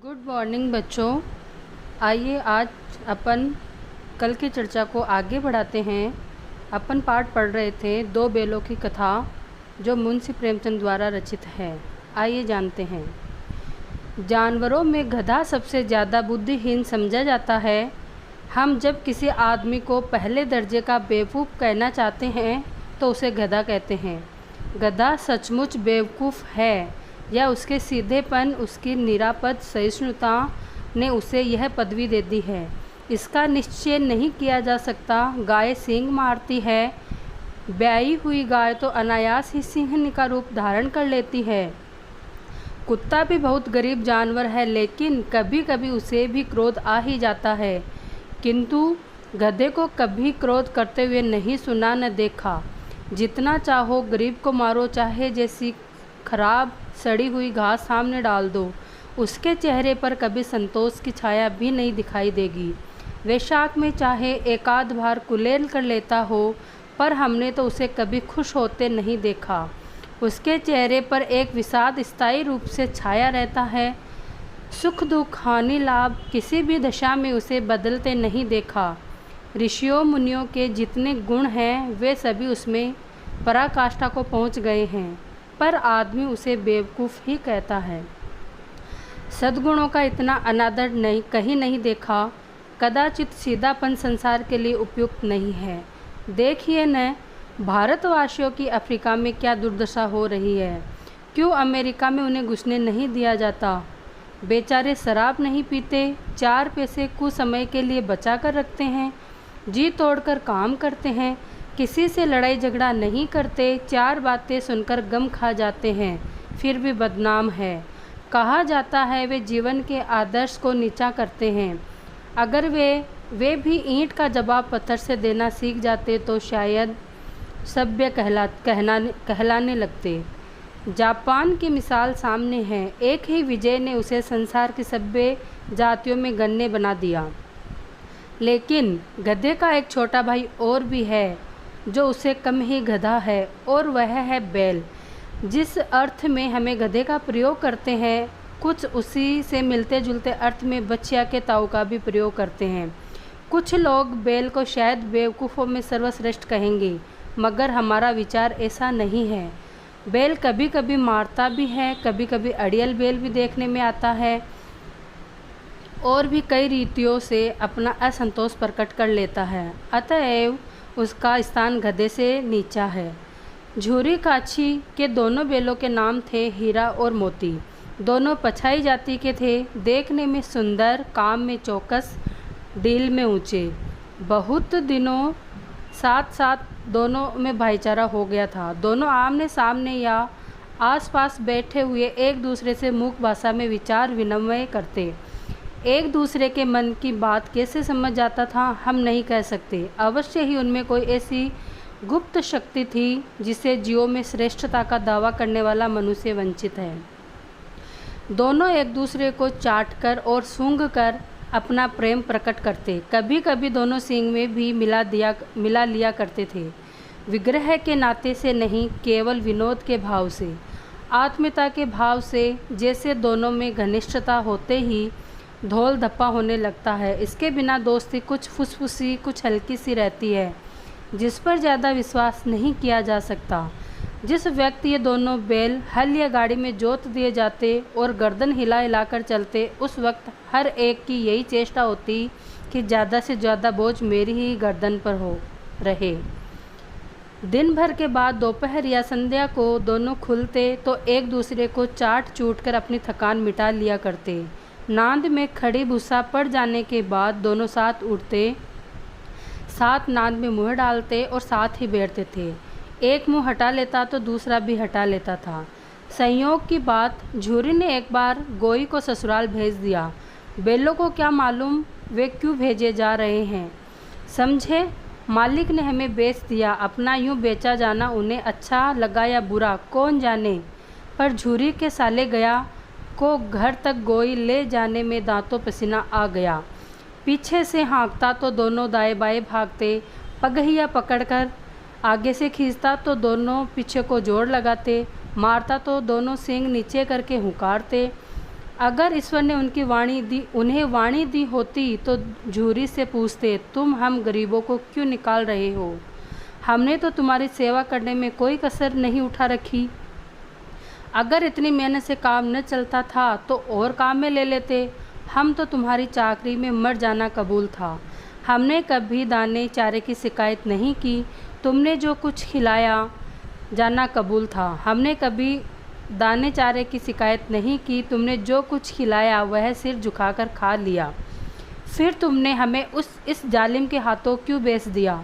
Good morning बच्चों। आइए आज अपन कल की चर्चा को आगे बढ़ाते हैं। अपन पाठ पढ़ रहे थे दो बेलों की कथा जो मुंशी प्रेमचंद द्वारा रचित है। आइए जानते हैं। जानवरों में गधा सबसे ज़्यादा बुद्धिहीन समझा जाता है। हम जब किसी आदमी को पहले दर्जे का बेवकूफ़ कहना चाहते हैं तो उसे गधा कहते हैं। गधा सचमुच बेवकूफ़ है या उसके सीधेपन, उसकी निरापद सहिष्णुता ने उसे यह पदवी दे दी है, इसका निश्चय नहीं किया जा सकता। गाय सींग मारती है, ब्याई हुई गाय तो अनायास ही सिंहनी का रूप धारण कर लेती है। कुत्ता भी बहुत गरीब जानवर है, लेकिन कभी कभी उसे भी क्रोध आ ही जाता है, किंतु गधे को कभी क्रोध करते हुए नहीं सुना न देखा। जितना चाहो गरीब को मारो, चाहे जैसी खराब सड़ी हुई घास सामने डाल दो, उसके चेहरे पर कभी संतोष की छाया भी नहीं दिखाई देगी। वैशाख में चाहे एकाध बार कुलेल कर लेता हो, पर हमने तो उसे कभी खुश होते नहीं देखा। उसके चेहरे पर एक विषाद स्थायी रूप से छाया रहता है। सुख दुख हानि लाभ किसी भी दशा में उसे बदलते नहीं देखा। ऋषियों मुनियों के जितने गुण हैं वे सभी उसमें पराकाष्ठा को पहुंच गए हैं, पर आदमी उसे बेवकूफ़ ही कहता है। सद्गुणों का इतना अनादर कहीं नहीं देखा। कदाचित सीधापन संसार के लिए उपयुक्त नहीं है। देखिए न, भारतवासियों की अफ्रीका में क्या दुर्दशा हो रही है। क्यों अमेरिका में उन्हें घुसने नहीं दिया जाता? बेचारे शराब नहीं पीते, 4 पैसे कुछ समय के लिए बचा कर रखते हैं, जी तोड़कर काम करते हैं, किसी से लड़ाई झगड़ा नहीं करते, 4 बातें सुनकर गम खा जाते हैं, फिर भी बदनाम है। कहा जाता है वे जीवन के आदर्श को नीचा करते हैं। अगर वे भी ईंट का जवाब पत्थर से देना सीख जाते तो शायद सभ्य कहलाने लगते। जापान की मिसाल सामने है। एक ही विजय ने उसे संसार की सभ्य जातियों में गण्य बना दिया। लेकिन गधे का एक छोटा भाई और भी है जो उसे कम ही गधा है, और वह है बैल। जिस अर्थ में हमें गधे का प्रयोग करते हैं, कुछ उसी से मिलते जुलते अर्थ में बछिया के ताऊ का भी प्रयोग करते हैं। कुछ लोग बैल को शायद बेवकूफ़ों में सर्वश्रेष्ठ कहेंगे, मगर हमारा विचार ऐसा नहीं है। बैल कभी कभी मारता भी है, कभी कभी अड़ियल बैल भी देखने में आता है, और भी कई रीतियों से अपना असंतोष प्रकट कर लेता है। अतएव उसका स्थान गधे से नीचा है। झूरी काछी के दोनों बैलों के नाम थे हीरा और मोती। दोनों पछाई जाति के थे, देखने में सुंदर, काम में चौकस, डील में ऊंचे। बहुत दिनों साथ साथ दोनों में भाईचारा हो गया था। दोनों आमने सामने या आसपास बैठे हुए एक दूसरे से मुख भाषा में विचार विनिमय करते। एक दूसरे के मन की बात कैसे समझ जाता था हम नहीं कह सकते। अवश्य ही उनमें कोई ऐसी गुप्त शक्ति थी जिसे जीवों में श्रेष्ठता का दावा करने वाला मनुष्य वंचित है। दोनों एक दूसरे को चाटकर और सूंघकर अपना प्रेम प्रकट करते। कभी कभी दोनों सींग में भी मिला लिया करते थे। विग्रह के नाते से नहीं, केवल विनोद के भाव से, आत्मीयता के भाव से। जैसे दोनों में घनिष्ठता होते ही धौल धप्पा होने लगता है। इसके बिना दोस्ती कुछ फुसफुसी, कुछ हल्की सी रहती है, जिस पर ज़्यादा विश्वास नहीं किया जा सकता। जिस व्यक्ति ये दोनों बैल हल या गाड़ी में जोत दिए जाते और गर्दन हिला हिलाकर चलते, उस वक्त हर एक की यही चेष्टा होती कि ज़्यादा से ज़्यादा बोझ मेरी ही गर्दन पर हो रहे। दिन भर के बाद दोपहर या संध्या को दोनों खुलते तो एक दूसरे को चाट चूट कर अपनी थकान मिटा लिया करते। नांद में खड़ी भूसा पड़ जाने के बाद दोनों साथ उठते, साथ नांद में मुँह डालते और साथ ही बैठते थे। एक मुँह हटा लेता तो दूसरा भी हटा लेता था। संयोग की बात, झूरी ने एक बार गोई को ससुराल भेज दिया। बैलों को क्या मालूम वे क्यों भेजे जा रहे हैं। समझे, मालिक ने हमें बेच दिया। अपना यूँ बेचा जाना उन्हें अच्छा लगा या बुरा कौन जाने, पर झूरी के साले गया को घर तक गोई ले जाने में दांतों पसीना आ गया। पीछे से हाँकता तो दोनों दाएं बाएं भागते, पगहिया पकड़कर आगे से खींचता तो दोनों पीछे को जोड़ लगाते, मारता तो दोनों सींग नीचे करके हुंकारते। अगर ईश्वर ने उन्हें वाणी दी होती तो झूरी से पूछते, तुम हम गरीबों को क्यों निकाल रहे हो? हमने तो तुम्हारी सेवा करने में कोई कसर नहीं उठा रखी। अगर इतनी मेहनत से काम न चलता था तो और काम में ले लेते। हम तो तुम्हारी चाकरी में मर जाना कबूल था। हमने कभी दाने चारे की शिकायत नहीं की। तुमने जो कुछ खिलाया जाना कबूल था। हमने कभी दाने चारे की शिकायत नहीं की। तुमने जो कुछ खिलाया वह सिर झुकाकर खा लिया। फिर तुमने हमें इस जालिम के हाथों क्यों बेच दिया?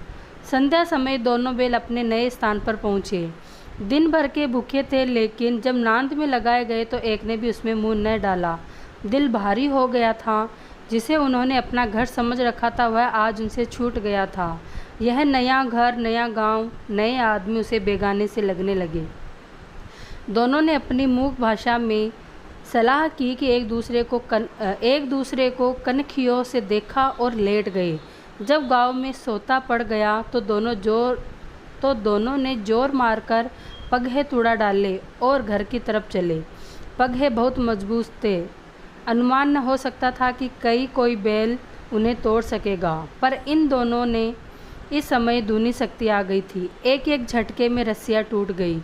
संध्या समय दोनों बैल अपने नए स्थान पर पहुँचे। दिन भर के भूखे थे, लेकिन जब नांद में लगाए गए तो एक ने भी उसमें मुंह न डाला। दिल भारी हो गया था। जिसे उन्होंने अपना घर समझ रखा था वह आज उनसे छूट गया था। यह नया घर, नया गांव, नए आदमी उसे बेगाने से लगने लगे। दोनों ने अपनी मूक भाषा में सलाह की कि एक दूसरे को कनखियों से देखा और लेट गए। जब गांव में सोता पड़ गया तो दोनों ने जोर मारकर पगहे तुड़ा डाले और घर की तरफ चले। पगहे बहुत मजबूत थे। अनुमान न हो सकता था कि कोई बैल उन्हें तोड़ सकेगा, पर इन दोनों ने इस समय दूनी शक्ति आ गई थी। एक एक झटके में रस्सियाँ टूट गई।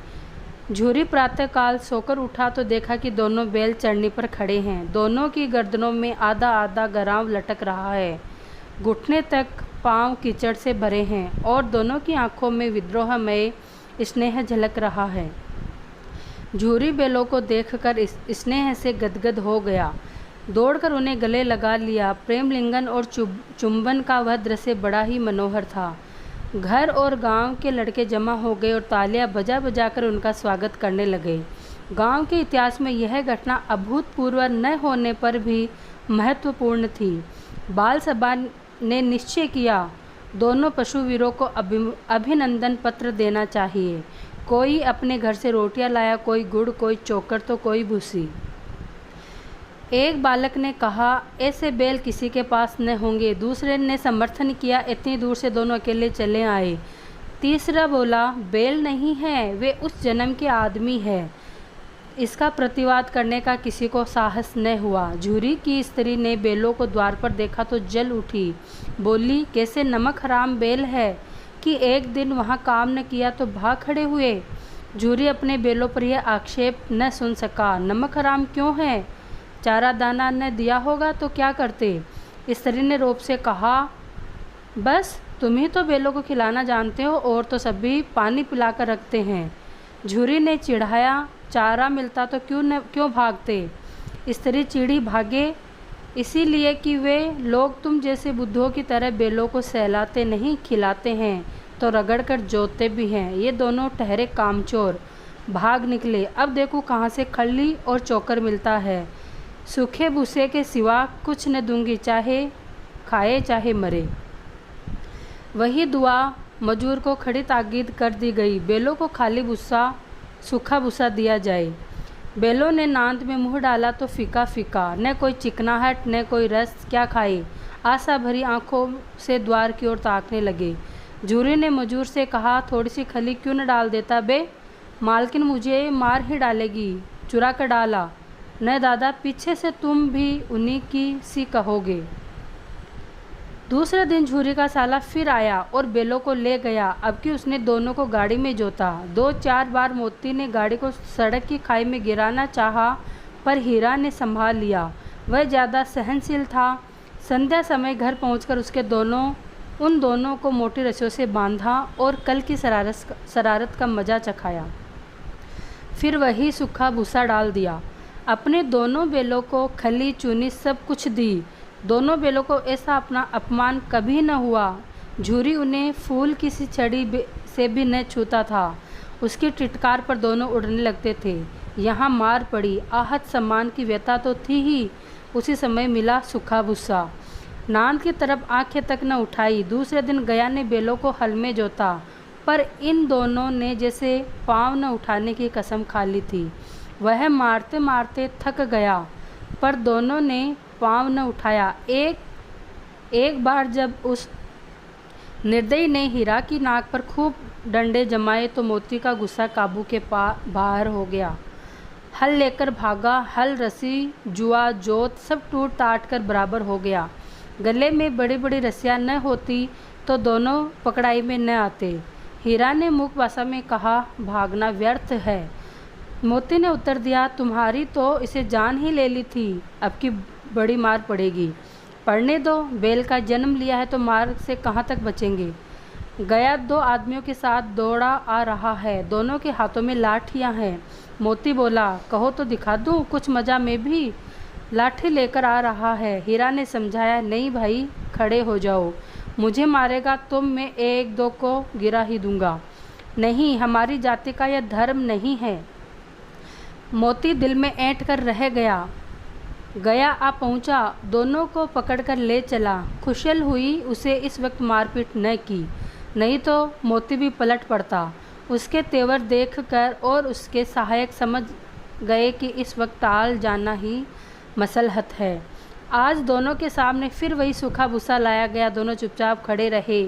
झूरी प्रातःकाल सोकर उठा तो देखा कि दोनों बैल चढ़ने पर खड़े हैं। दोनों की गर्दनों में आधा आधा गराव लटक रहा है। घुटने तक पांव कीचड़ से भरे हैं और दोनों की आंखों में विद्रोहमय स्नेह झलक रहा है। झूरी बैलों को देखकर स्नेह से गदगद हो गया। दौड़कर उन्हें गले लगा लिया। प्रेम लिंगन और चुंबन का वह दृश्य बड़ा ही मनोहर था। घर और गांव के लड़के जमा हो गए और तालियां बजा बजाकर उनका स्वागत करने लगे। गांव के इतिहास में यह घटना अभूतपूर्व न होने पर भी महत्वपूर्ण थी। बाल सभा ने निश्चय किया, दोनों पशुवीरों को अभिनंदन पत्र देना चाहिए। कोई अपने घर से रोटियां लाया, कोई गुड़, कोई चोकर तो कोई भूसी। एक बालक ने कहा, ऐसे बैल किसी के पास न होंगे। दूसरे ने समर्थन किया, इतनी दूर से दोनों अकेले चले आए। तीसरा बोला, बैल नहीं है, वे उस जन्म के आदमी है। इसका प्रतिवाद करने का किसी को साहस न हुआ। झूरी की स्त्री ने बैलों को द्वार पर देखा तो जल उठी। बोली, कैसे नमक हराम बैल है कि एक दिन वहाँ काम न किया तो भाग खड़े हुए। झूरी अपने बैलों पर यह आक्षेप न सुन सका। नमक हराम क्यों है? चारा दाना न दिया होगा तो क्या करते? स्त्री ने रोब से कहा, बस तुम ही तो बैलों को खिलाना जानते हो, और तो सभी पानी पिलाकर रखते हैं। झूरी ने चिढ़ाया, चारा मिलता तो क्यों भागते? स्त्री चिढ़ी, भागे इसीलिए कि वे लोग तुम जैसे बुद्धों की तरह बैलों को सहलाते नहीं, खिलाते हैं तो रगड़ कर जोतते भी हैं। ये दोनों ठहरे कामचोर, भाग निकले। अब देखो कहाँ से खल्ली और चोकर मिलता है। सूखे भूसे के सिवा कुछ न दूंगी, चाहे खाए चाहे मरे। वही दुआ मजूर को खड़ी ताकीद कर दी गई। बैलों को खाली भूसा, सूखा भूसा दिया जाए। बैलों ने नांद में मुंह डाला तो फीका फीका, न कोई चिकनाहट न कोई रस। क्या खाए? आशा भरी आंखों से द्वार की ओर ताकने लगे। झूरी ने मजूर से कहा, थोड़ी सी खली क्यों न डाल देता बे? मालकिन मुझे मार ही डालेगी। चुरा कर डाला। न दादा, पीछे से तुम भी उन्हीं की सी कहोगे। दूसरे दिन झूरी का साला फिर आया और बैलों को ले गया। अब कि उसने दोनों को गाड़ी में जोता। 2-4 बार मोती ने गाड़ी को सड़क की खाई में गिराना चाहा, पर हीरा ने संभाल लिया। वह ज़्यादा सहनशील था। संध्या समय घर पहुंचकर उसके उन दोनों को मोटी रस्सियों से बांधा और कल की शरारत का मज़ा चखाया। फिर वही सूखा भूसा डाल दिया। अपने दोनों बैलों को खली चूनी सब कुछ दी। दोनों बैलों को ऐसा अपना अपमान कभी न हुआ। झूरी उन्हें फूल की सी छड़ी से भी न छूता था। उसकी टिटकार पर दोनों उड़ने लगते थे। यहाँ मार पड़ी, आहत सम्मान की व्यथा तो थी ही। उसी समय मिला सूखा भूसा। नांद की तरफ आंखें तक न उठाई। दूसरे दिन गया ने बैलों को हल में जोता, पर इन दोनों ने जैसे पाँव न उठाने की कसम खा ली थी। वह मारते मारते थक गया, पर दोनों ने पाँव न उठाया। एक बार जब उस निर्दयी ने हीरा की नाक पर खूब डंडे जमाए तो मोती का गुस्सा काबू के बाहर हो गया। हल लेकर भागा। हल, रस्सी, जुआ, जोत सब टूट टाट कर बराबर हो गया। गले में बड़ी बड़ी रस्सियाँ न होती तो दोनों पकड़ाई में न आते। हीरा ने मूक भाषा में कहा, भागना व्यर्थ है। मोती ने उत्तर दिया, तुम्हारी तो इसे जान ही ले ली थी, अब की बड़ी मार पड़ेगी। पढ़ने दो, बैल का जन्म लिया है तो मार से कहाँ तक बचेंगे। गया 2 आदमियों के साथ दौड़ा आ रहा है, दोनों के हाथों में लाठियाँ हैं। मोती बोला, कहो तो दिखा दूँ कुछ मज़ा में भी। लाठी लेकर आ रहा है। हीरा ने समझाया, नहीं भाई, खड़े हो जाओ, मुझे मारेगा तो मैं 1-2 को गिरा ही दूंगा। नहीं, हमारी जाति का यह धर्म नहीं है। मोती दिल में ऐंठ कर रह गया। गया आ पहुंचा, दोनों को पकड़कर ले चला। खुशल हुई उसे इस वक्त मारपीट न की, नहीं तो मोती भी पलट पड़ता। उसके तेवर देखकर और उसके सहायक समझ गए कि इस वक्त टाल जाना ही मसलहत है। आज दोनों के सामने फिर वही सूखा भूसा लाया गया। दोनों चुपचाप खड़े रहे।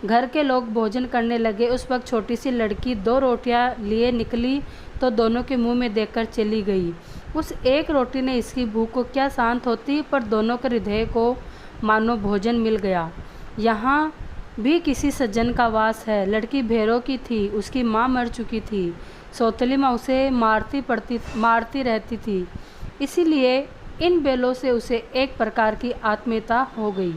घर के लोग भोजन करने लगे। उस वक्त छोटी सी लड़की 2 रोटियां लिए निकली तो दोनों के मुंह में देकर चली गई। उस एक रोटी ने इसकी भूख को क्या शांत होती, पर दोनों के हृदय को मानो भोजन मिल गया। यहाँ भी किसी सज्जन का वास है। लड़की भैरों की थी, उसकी माँ मर चुकी थी। सौतेली माँ उसे मारती रहती थी, इसीलिए इन बैलों से उसे एक प्रकार की आत्मीयता हो गई।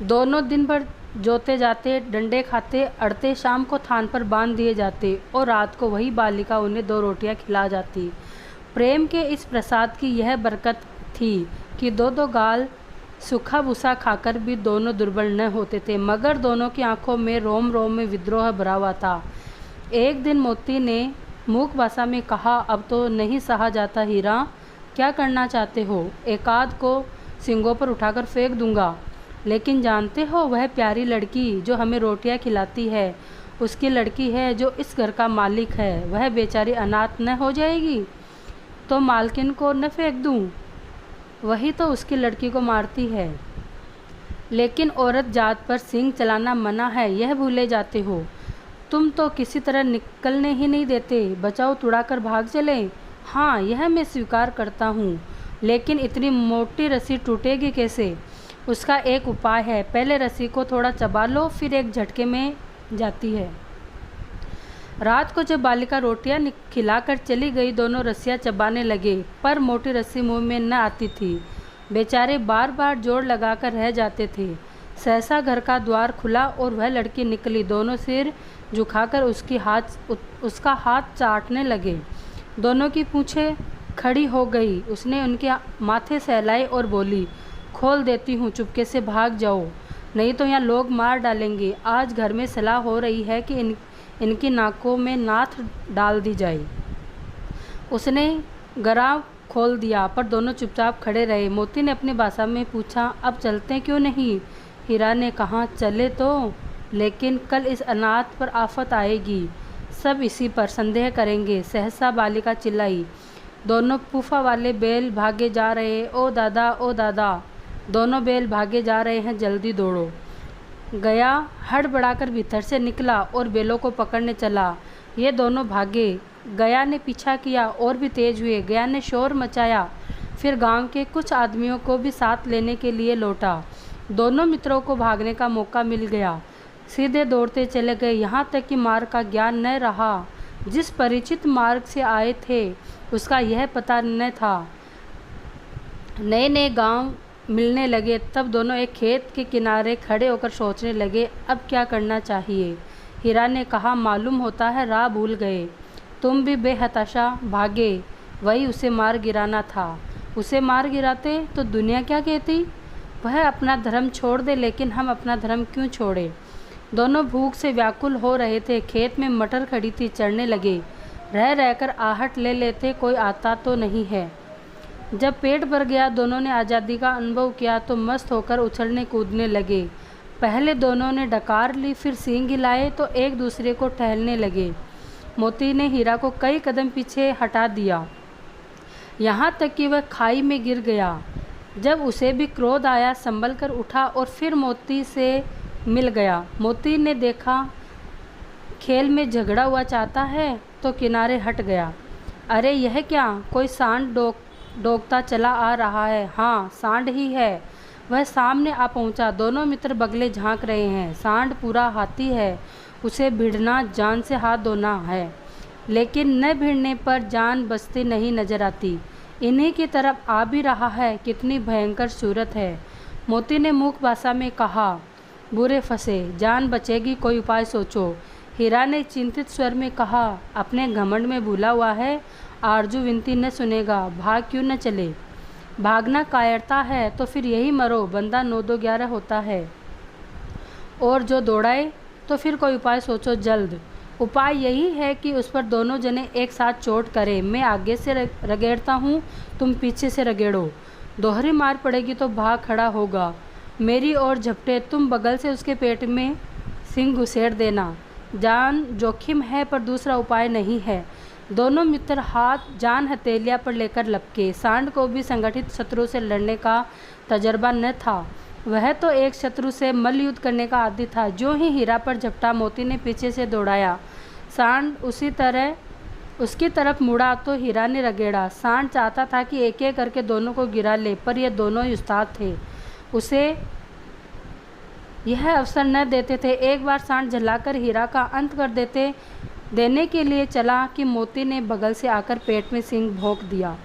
दोनों दिन भर जोते जाते, डंडे खाते, अड़ते, शाम को थान पर बांध दिए जाते और रात को वही बालिका उन्हें 2 रोटियां खिला जाती। प्रेम के इस प्रसाद की यह बरकत थी कि 2-2 गाल सूखा भूसा खाकर भी दोनों दुर्बल न होते थे, मगर दोनों की आंखों में रोम रोम में विद्रोह भरा हुआ था। एक दिन मोती ने मूक भाषा में कहा, अब तो नहीं सहा जाता हीरा, क्या करना चाहते हो? एकाध को सींगों पर उठाकर फेंक दूंगा, लेकिन जानते हो वह प्यारी लड़की जो हमें रोटियां खिलाती है, उसकी लड़की है जो इस घर का मालिक है, वह बेचारी अनाथ न हो जाएगी? तो मालकिन को न फेंक दूं? वही तो उसकी लड़की को मारती है। लेकिन औरत जात पर सींग चलाना मना है, यह भूले जाते हो। तुम तो किसी तरह निकलने ही नहीं देते, बचाओ तुड़ाकर भाग चले। हाँ, यह मैं स्वीकार करता हूँ, लेकिन इतनी मोटी रस्सी टूटेगी कैसे? उसका एक उपाय है, पहले रस्सी को थोड़ा चबा लो, फिर एक झटके में जाती है। रात को जब बालिका रोटियां खिलाकर चली गई, दोनों रस्सियां चबाने लगे, पर मोटी रस्सी मुंह में न आती थी। बेचारे बार बार जोर लगाकर रह जाते थे। सहसा घर का द्वार खुला और वह लड़की निकली। दोनों सिर झुकाकर उसका हाथ चाटने लगे। दोनों की पूंछें खड़ी हो गई। उसने उनके माथे सहलाए और बोली, खोल देती हूँ, चुपके से भाग जाओ, नहीं तो यहाँ लोग मार डालेंगे। आज घर में सलाह हो रही है कि इनकी नाकों में नाथ डाल दी जाए। उसने गरा खोल दिया, पर दोनों चुपचाप खड़े रहे। मोती ने अपनी भाषा में पूछा, अब चलते क्यों नहीं? हीरा ने कहा, चले तो, लेकिन कल इस अनाथ पर आफत आएगी, सब इसी पर संदेह करेंगे। सहसा बालिका चिल्लाई, दोनों पूफा वाले बैल भागे जा रहे, ओ दादा, ओ दादा, दोनों बैल भागे जा रहे हैं, जल्दी दौड़ो। गया हड़बड़ाकर भीतर से निकला और बैलों को पकड़ने चला। ये दोनों भागे। गया ने पीछा किया और भी तेज हुए। गया ने शोर मचाया, फिर गांव के कुछ आदमियों को भी साथ लेने के लिए लौटा। दोनों मित्रों को भागने का मौका मिल गया, सीधे दौड़ते चले गए, यहाँ तक कि मार्ग का ज्ञान न रहा। जिस परिचित मार्ग से आए थे उसका यह पता न था। नए नए गांव मिलने लगे, तब दोनों एक खेत के किनारे खड़े होकर सोचने लगे, अब क्या करना चाहिए। हीरा ने कहा, मालूम होता है राह भूल गए, तुम भी बेहताशा भागे, वही उसे मार गिराना था। उसे मार गिराते तो दुनिया क्या कहती? वह अपना धर्म छोड़ दे, लेकिन हम अपना धर्म क्यों छोड़े? दोनों भूख से व्याकुल हो रहे थे। खेत में मटर खड़ी थी, चढ़ने लगे। रह रहकर आहट ले लेते, कोई आता तो नहीं है। जब पेट भर गया, दोनों ने आज़ादी का अनुभव किया तो मस्त होकर उछलने कूदने लगे। पहले दोनों ने डकार ली, फिर सींग हिलाए तो एक दूसरे को टहलने लगे। मोती ने हीरा को कई कदम पीछे हटा दिया, यहाँ तक कि वह खाई में गिर गया। जब उसे भी क्रोध आया, संभल कर उठा और फिर मोती से मिल गया। मोती ने देखा खेल में झगड़ा हुआ चाहता है तो किनारे हट गया। अरे यह क्या, कोई सांड डोकता चला आ रहा है। हाँ, सांड ही है। वह सामने आ पहुंचा। दोनों मित्र बगले झांक रहे हैं। सांड पूरा हाथी है, उसे भिड़ना जान से हाथ धोना है, लेकिन न भिड़ने पर जान बचती नहीं नजर आती। इन्हीं की तरफ आ भी रहा है। कितनी भयंकर सूरत है। मोती ने मूक भाषा में कहा। बुरे फंसे, जान बचेगी, कोई उपाय सोचो। हीरा ने चिंतित स्वर में कहा। अपने घमंड में भूला हुआ है, आरजू विनती न सुनेगा, भाग क्यों न चले। भागना कायरता है तो फिर यही मरो, बंदा 9-2-11 होता है। और जो दौड़ाए तो फिर कोई उपाय सोचो जल्द। उपाय यही है कि उस पर दोनों जने एक साथ चोट करें। मैं आगे से रगेड़ता हूँ, तुम पीछे से रगेड़ो। दोहरी मार पड़ेगी तो भाग खड़ा होगा। मेरी ओर झपटे, तुम बगल से उसके पेट में सिंह घुसेड़ देना। जान जोखिम है पर दूसरा उपाय नहीं है। दोनों मित्र हाथ जान हथेलियाँ पर लेकर लपके। सांड को भी संगठित शत्रु से लड़ने का तजर्बा न था। वह तो एक शत्रु से मल्ल युद्ध करने का आदी था। जो ही हीरा पर झपटा, मोती ने पीछे से दौड़ाया। सांड उसकी तरफ मुड़ा तो हीरा ने रगेड़ा। सांड चाहता था कि एक एक करके दोनों को गिरा ले, पर ये दोनों ही उस्ताद थे, उसे यह अवसर न देते थे। एक बार सांड झल्लाकर हीरा का अंत कर देने के लिए चला कि मोती ने बगल से आकर पेट में सिंह भोंक दिया।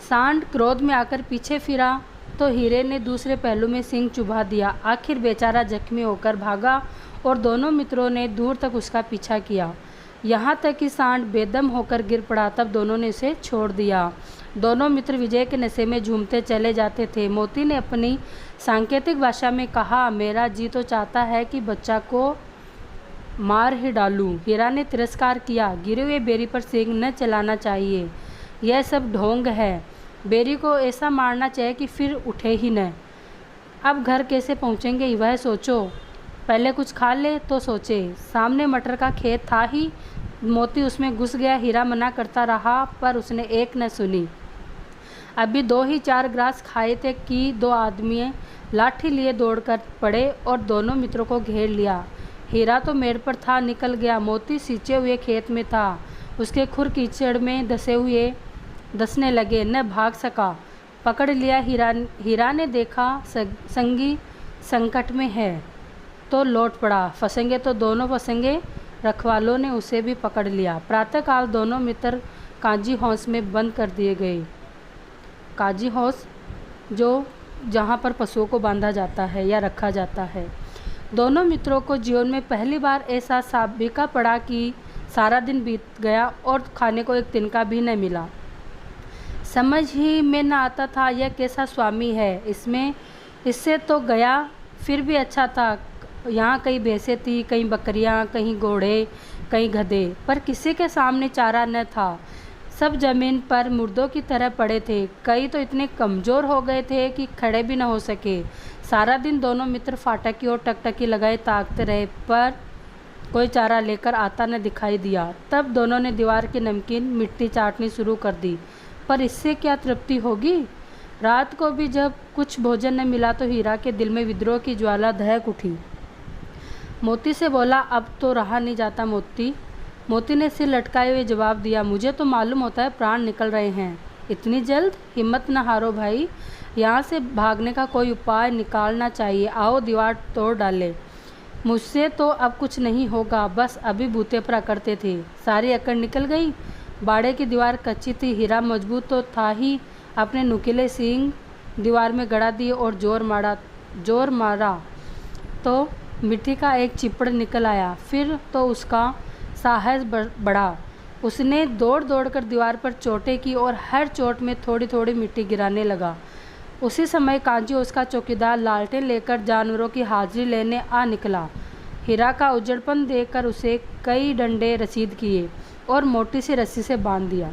सांड क्रोध में आकर पीछे फिरा तो हीरे ने दूसरे पहलू में सिंह चुभा दिया। आखिर बेचारा जख्मी होकर भागा और दोनों मित्रों ने दूर तक उसका पीछा किया, यहाँ तक कि सांड बेदम होकर गिर पड़ा। तब दोनों ने उसे छोड़ दिया। दोनों मित्र विजय के नशे में झूमते चले जाते थे। मोती ने अपनी सांकेतिक भाषा में कहा, मेरा जी तो चाहता है कि बच्चा को मार ही डालूं। हीरा ने तिरस्कार किया। गिरे हुए बेरी पर सिंह न चलाना चाहिए, यह सब ढोंग है। बेरी को ऐसा मारना चाहिए कि फिर उठे ही न। अब घर कैसे पहुँचेंगे वह सोचो, पहले कुछ खा ले तो सोचे। सामने मटर का खेत था ही, मोती उसमें घुस गया। हीरा मना करता रहा पर उसने एक न सुनी। अभी 2 ही 4 ग्रास खाए थे कि 2 आदमी लाठी लिए दौड़कर पड़े और दोनों मित्रों को घेर लिया। हीरा तो मेड़ पर था, निकल गया। मोती सींचे हुए खेत में था, उसके खुर कीचड़ में धंसने लगे, न भाग सका। पकड़ लिया। हीरा ने देखा संगी संकट में है तो लौट पड़ा, फंसेंगे तो दोनों फंसेंगे। रखवालों ने उसे भी पकड़ लिया। प्रातःकाल दोनों मित्र काजी हौस में बंद कर दिए गए। काजी हौस जो जहाँ पर पशुओं को बांधा जाता है या रखा जाता है। दोनों मित्रों को जीवन में पहली बार ऐसा साबिका पड़ा कि सारा दिन बीत गया और खाने को एक तिनका भी न मिला। समझ ही में न आता था यह कैसा स्वामी है। इससे तो गया फिर भी अच्छा था। यहाँ कई भैंसें थी, कई बकरियाँ, कहीं घोड़े, कई गधे, पर किसी के सामने चारा न था। सब जमीन पर मुर्दों की तरह पड़े थे। कई तो इतने कमज़ोर हो गए थे कि खड़े भी न हो सके। सारा दिन दोनों मित्र फाटक की ओर टकटकी लगाए ताकते रहे, पर कोई चारा लेकर आता न दिखाई दिया। तब दोनों ने दीवार की नमकीन मिट्टी चाटनी शुरू कर दी, पर इससे क्या तृप्ति होगी। रात को भी जब कुछ भोजन न मिला तो हीरा के दिल में विद्रोह की ज्वाला दहक उठी। मोती से बोला, अब तो रहा नहीं जाता मोती। मोती ने सिर लटकाए हुए जवाब दिया, मुझे तो मालूम होता है प्राण निकल रहे हैं। इतनी जल्द? हिम्मत न हारो भाई, यहाँ से भागने का कोई उपाय निकालना चाहिए। आओ दीवार तोड़ डाले। मुझसे तो अब कुछ नहीं होगा, बस अभी बूते पर अकड़ते थे, सारी अकड़ निकल गई। बाड़े की दीवार कच्ची थी, हीरा मजबूत तो था ही। अपने नुकीले सींग दीवार में गड़ा दिए और जोर मारा तो मिट्टी का एक चिपड़ निकल आया। फिर तो उसका साहस बढ़ा। उसने दौड़ कर दीवार पर चोटें की और हर चोट में थोड़ी थोड़ी मिट्टी गिराने लगा। उसी समय कांजी उसका चौकीदार लालटेन लेकर जानवरों की हाजिरी लेने आ निकला। हीरा का उजड़पन देखकर उसे कई डंडे रसीद किए और मोटी सी रस्सी से बांध दिया।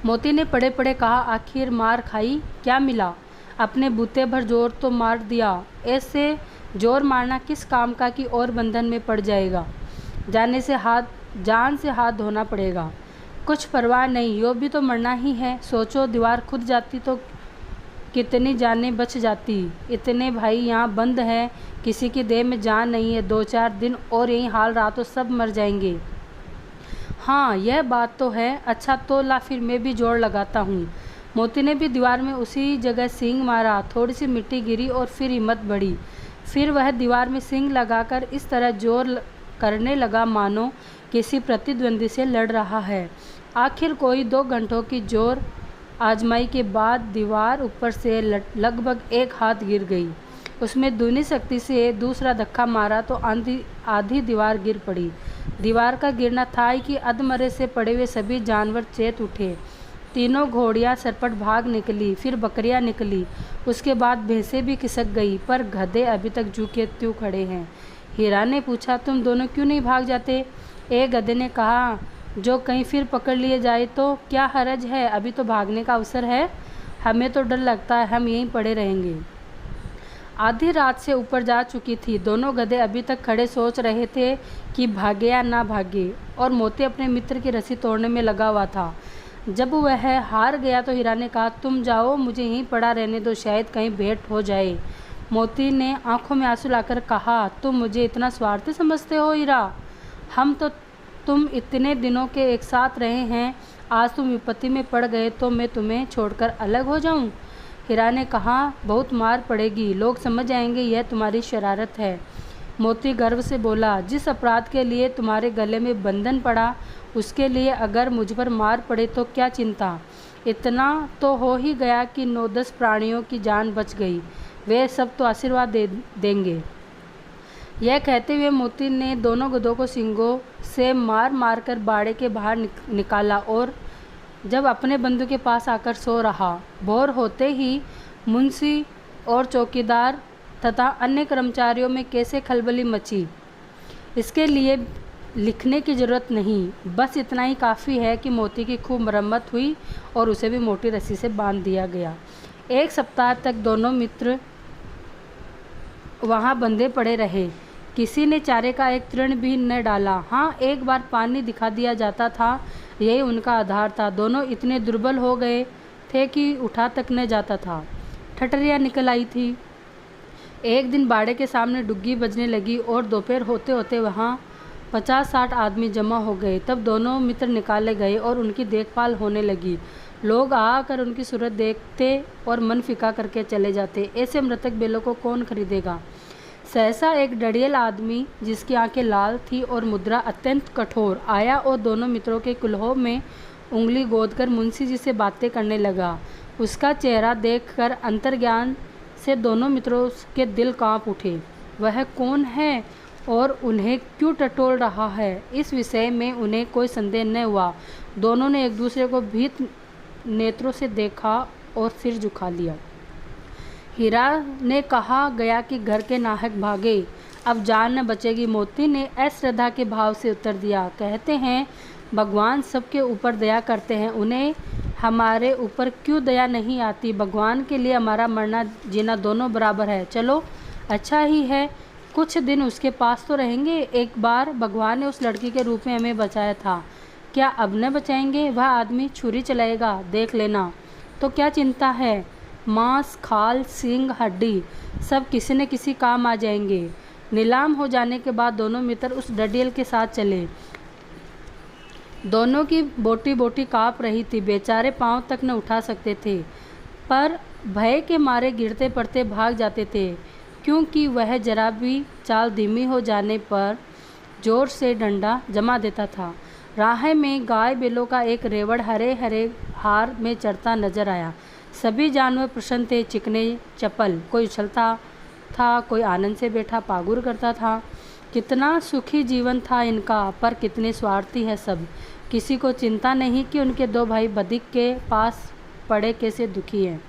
मोती ने पड़े पड़े कहा, आखिर मार खाई, क्या मिला? अपने बूते भर जोर तो मार दिया। ऐसे जोर मारना किस काम का कि और बंधन में पड़ जाएगा। जान से हाथ धोना पड़ेगा। कुछ परवाह नहीं, यो भी तो मरना ही है। सोचो, दीवार खुद जाती तो कितनी जानें बच जाती। इतने भाई यहाँ बंद हैं, किसी की देह में जान नहीं है। 2-4 दिन और यही हाल रहा तो सब मर जाएंगे। हाँ यह बात तो है। अच्छा तो ला फिर मैं भी जोड़ लगाता हूँ। मोती ने भी दीवार में उसी जगह सींग मारा। थोड़ी सी मिट्टी गिरी और फिर हिम्मत बढ़ी। फिर वह दीवार में सींग लगाकर इस तरह करने लगा मानो किसी प्रतिद्वंदी से लड़ रहा है। आखिर कोई 2 घंटों की जोर आजमाई के बाद दीवार ऊपर से लगभग 1 हाथ गिर गई। उसमें दूनी शक्ति से दूसरा धक्का मारा तो आधी दीवार गिर पड़ी। दीवार का गिरना था ही कि अधमरे से पड़े हुए सभी जानवर चेत उठे। तीनों घोड़ियां सरपट भाग निकली, फिर बकरियां निकली, उसके बाद भैंसें भी खिसक गई, पर गधे अभी तक जू के त्यों खड़े हैं। हीरा ने पूछा, तुम दोनों क्यों नहीं भाग जाते? एक गधे ने कहा, जो कहीं फिर पकड़ लिए जाए तो क्या हरज है, अभी तो भागने का अवसर है। हमें तो डर लगता है, हम यहीं पड़े रहेंगे। आधी रात से ऊपर जा चुकी थी। दोनों गधे अभी तक खड़े सोच रहे थे कि भागे या ना भागे, और मोती अपने मित्र की रस्सी तोड़ने में लगा हुआ था। जब वह हार गया तो हीरा ने कहा, तुम जाओ, मुझे यहीं पड़ा रहने दो, शायद कहीं भेंट हो जाए। मोती ने आंखों में आंसू लाकर कहा, तुम मुझे इतना स्वार्थी समझते हो हीरा? हम तो तुम इतने दिनों के एक साथ रहे हैं, आज तुम विपत्ति में पड़ गए तो मैं तुम्हें छोड़कर अलग हो जाऊं? हीरा ने कहा, बहुत मार पड़ेगी, लोग समझ जाएंगे यह तुम्हारी शरारत है। मोती गर्व से बोला, जिस अपराध के लिए तुम्हारे गले में बंधन पड़ा उसके लिए अगर मुझ पर मार पड़े तो क्या चिंता। इतना तो हो ही गया कि 9-10 प्राणियों की जान बच गई, वे सब तो आशीर्वाद देंगे। यह कहते हुए मोती ने दोनों गधों को सींगों से मार मार कर बाड़े के बाहर निकाला और जब अपने बंधु के पास आकर सो रहा। भोर होते ही मुंशी और चौकीदार तथा अन्य कर्मचारियों में कैसे खलबली मची, इसके लिए लिखने की ज़रूरत नहीं। बस इतना ही काफ़ी है कि मोती की खूब मरम्मत हुई और उसे भी मोटी रस्सी से बांध दिया गया। 1 सप्ताह तक दोनों मित्र वहाँ बंधे पड़े रहे। किसी ने चारे का एक तृण भी न डाला। हाँ, एक बार पानी दिखा दिया जाता था, यही उनका आधार था। दोनों इतने दुर्बल हो गए थे कि उठा तक न जाता था। ठठरियाँ निकल आई थी। एक दिन बाड़े के सामने डुग्गी बजने लगी और दोपहर होते होते वहाँ 50-60 आदमी जमा हो गए। तब दोनों मित्र निकाले गए और उनकी देखभाल होने लगी। लोग आकर उनकी सूरत देखते और मन फिका करके चले जाते। ऐसे मृतक बेलों को कौन खरीदेगा। सहसा एक डड़ियल आदमी, जिसकी आंखें लाल थी और मुद्रा अत्यंत कठोर, आया और दोनों मित्रों के कुल्हों में उंगली गोदकर मुंशी जी से बातें करने लगा। उसका चेहरा देखकर अंतर्ज्ञान से दोनों मित्रों के दिल कांप उठे। वह कौन है और उन्हें क्यों टटोल रहा है, इस विषय में उन्हें कोई संदेह न हुआ। दोनों ने एक दूसरे को भीत नेत्रों से देखा और सिर झुका लिया। हीरा ने कहा गया कि घर के नाहक भागे, अब जान न बचेगी। मोती ने अश्रद्धा के भाव से उत्तर दिया, कहते हैं भगवान सबके ऊपर दया करते हैं, उन्हें हमारे ऊपर क्यों दया नहीं आती। भगवान के लिए हमारा मरना जीना दोनों बराबर है। चलो अच्छा ही है, कुछ दिन उसके पास तो रहेंगे। एक बार भगवान ने उस लड़की के रूप में हमें बचाया था, क्या अब न बचाएंगे। वह आदमी छुरी चलाएगा, देख लेना। तो क्या चिंता है, मांस, खाल, सींग, हड्डी सब किसी न किसी काम आ जाएंगे। नीलाम हो जाने के बाद दोनों मित्र उस डडियल के साथ चले। दोनों की बोटी बोटी काँप रही थी, बेचारे पाँव तक न उठा सकते थे, पर भय के मारे गिरते पड़ते भाग जाते थे, क्योंकि वह जरा भी चाल धीमी हो जाने पर जोर से डंडा जमा देता था। राह में गाय बैलों का एक रेवड़ हरे हरे हार में चढ़ता नजर आया। सभी जानवर प्रसन्न थे, चिकने चपल, कोई उछलता था, कोई आनंद से बैठा पागुर करता था। कितना सुखी जीवन था इनका, पर कितने स्वार्थी है सब। किसी को चिंता नहीं कि उनके 2 भाई बधिक के पास पड़े कैसे दुखी हैं।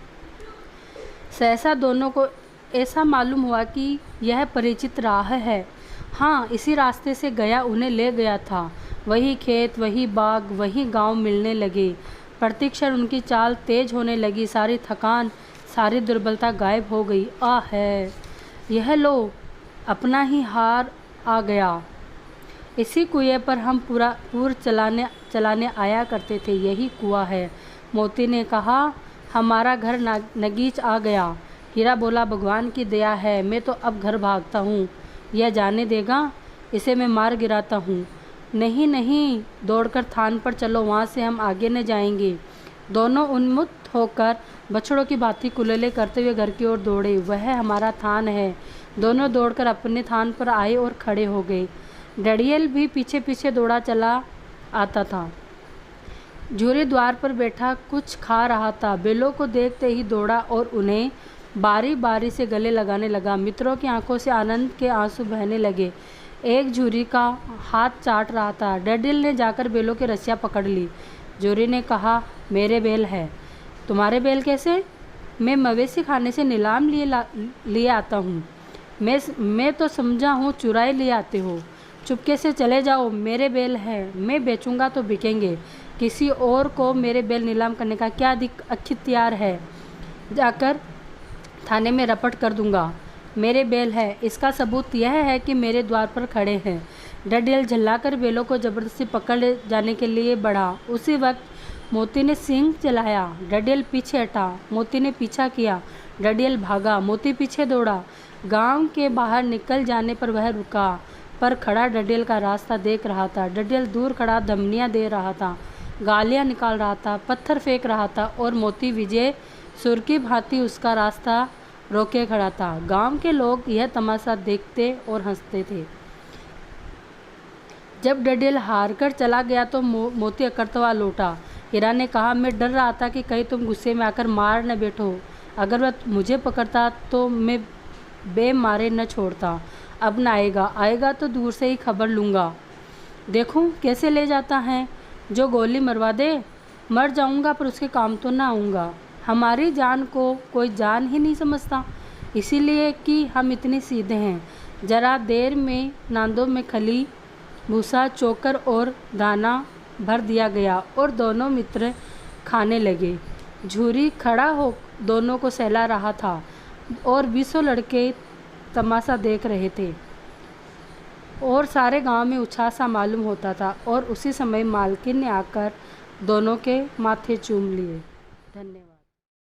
सहसा दोनों को ऐसा मालूम हुआ कि यह परिचित राह है। हाँ, इसी रास्ते से गया उन्हें ले गया था। वही खेत, वही बाग, वही गांव मिलने लगे। प्रतिक्षण उनकी चाल तेज होने लगी, सारी थकान, सारी दुर्बलता गायब हो गई। है यह लो, अपना ही हार आ गया। इसी कुएं पर हम पूर चलाने आया करते थे, यही कुआं है। मोती ने कहा, हमारा घर नगीच आ गया। हीरा बोला, भगवान की दया है, मैं तो अब घर भागता हूँ। यह जाने देगा, इसे मैं मार गिराता हूँ। नहीं नहीं, दौड़कर थान पर चलो, वहाँ से हम आगे न जाएंगे। दोनों उन्मुक्त होकर बछड़ों की भांति कुलेले करते हुए घर की ओर दौड़े। वह हमारा थान है। दोनों दौड़कर अपने थान पर आए और खड़े हो गए। डडियल भी पीछे पीछे दौड़ा चला आता था। झूरी द्वार पर बैठा कुछ खा रहा था। बेलों को देखते ही दौड़ा और उन्हें बारी बारी से गले लगाने लगा। मित्रों की आंखों से आनंद के आंसू बहने लगे। एक झूरी का हाथ चाट रहा था। डडियल ने जाकर बेलों की रस्सियाँ पकड़ ली। झूरी ने कहा, मेरे बेल है। तुम्हारे बेल कैसे? मैं मवेशी खाने से नीलाम लिए आता हूँ। मैं तो समझा हूँ चुराए लिए आते हो। चुपके से चले जाओ, मेरे बेल है। मैं बेचूंगा तो बिकेंगे। किसी और को मेरे बेल नीलाम करने का क्या अख्तियार है? जाकर थाने में रपट कर दूंगा। मेरे बेल है, इसका सबूत यह है कि मेरे द्वार पर खड़े हैं। डडियल झल्लाकर बेलों को जबरदस्ती पकड़ ले जाने के लिए बढ़ा। उसी वक्त मोती ने सींग चलाया। डडियल पीछे हटा। मोती ने पीछा किया। डडियल भागा। मोती पीछे दौड़ा। गांव के बाहर निकल जाने पर वह रुका, पर खड़ा डडियल का रास्ता देख रहा था। डडियल दूर खड़ा धमनियाँ दे रहा था, गालियाँ निकाल रहा था, पत्थर फेंक रहा था और मोती विजय सुर की भांति उसका रास्ता रोके खड़ा था। गांव के लोग यह तमाशा देखते और हंसते थे। जब डडियल हार कर चला गया तो मोती अकड़ता हुआ लौटा। हीरा ने कहा, मैं डर रहा था कि कहीं तुम गुस्से में आकर मार न बैठो। अगर वह मुझे पकड़ता तो मैं बेमारे न छोड़ता। अब न आएगा तो दूर से ही खबर लूँगा। देखूं कैसे ले जाता है। जो गोली मरवा दे। मर जाऊंगा पर उसके काम तो ना आऊँगा। हमारी जान को कोई जान ही नहीं समझता, इसीलिए कि हम इतने सीधे हैं। जरा देर में नांदों में खली, भूसा, चोकर और दाना भर दिया गया और दोनों मित्र खाने लगे। झूरी खड़ा हो दोनों को सहला रहा था और 20 लड़के तमाशा देख रहे थे और सारे गांव में उछाल सा मालूम होता था। और उसी समय मालकिन ने आकर दोनों के माथे चूम लिए। धन्यवाद।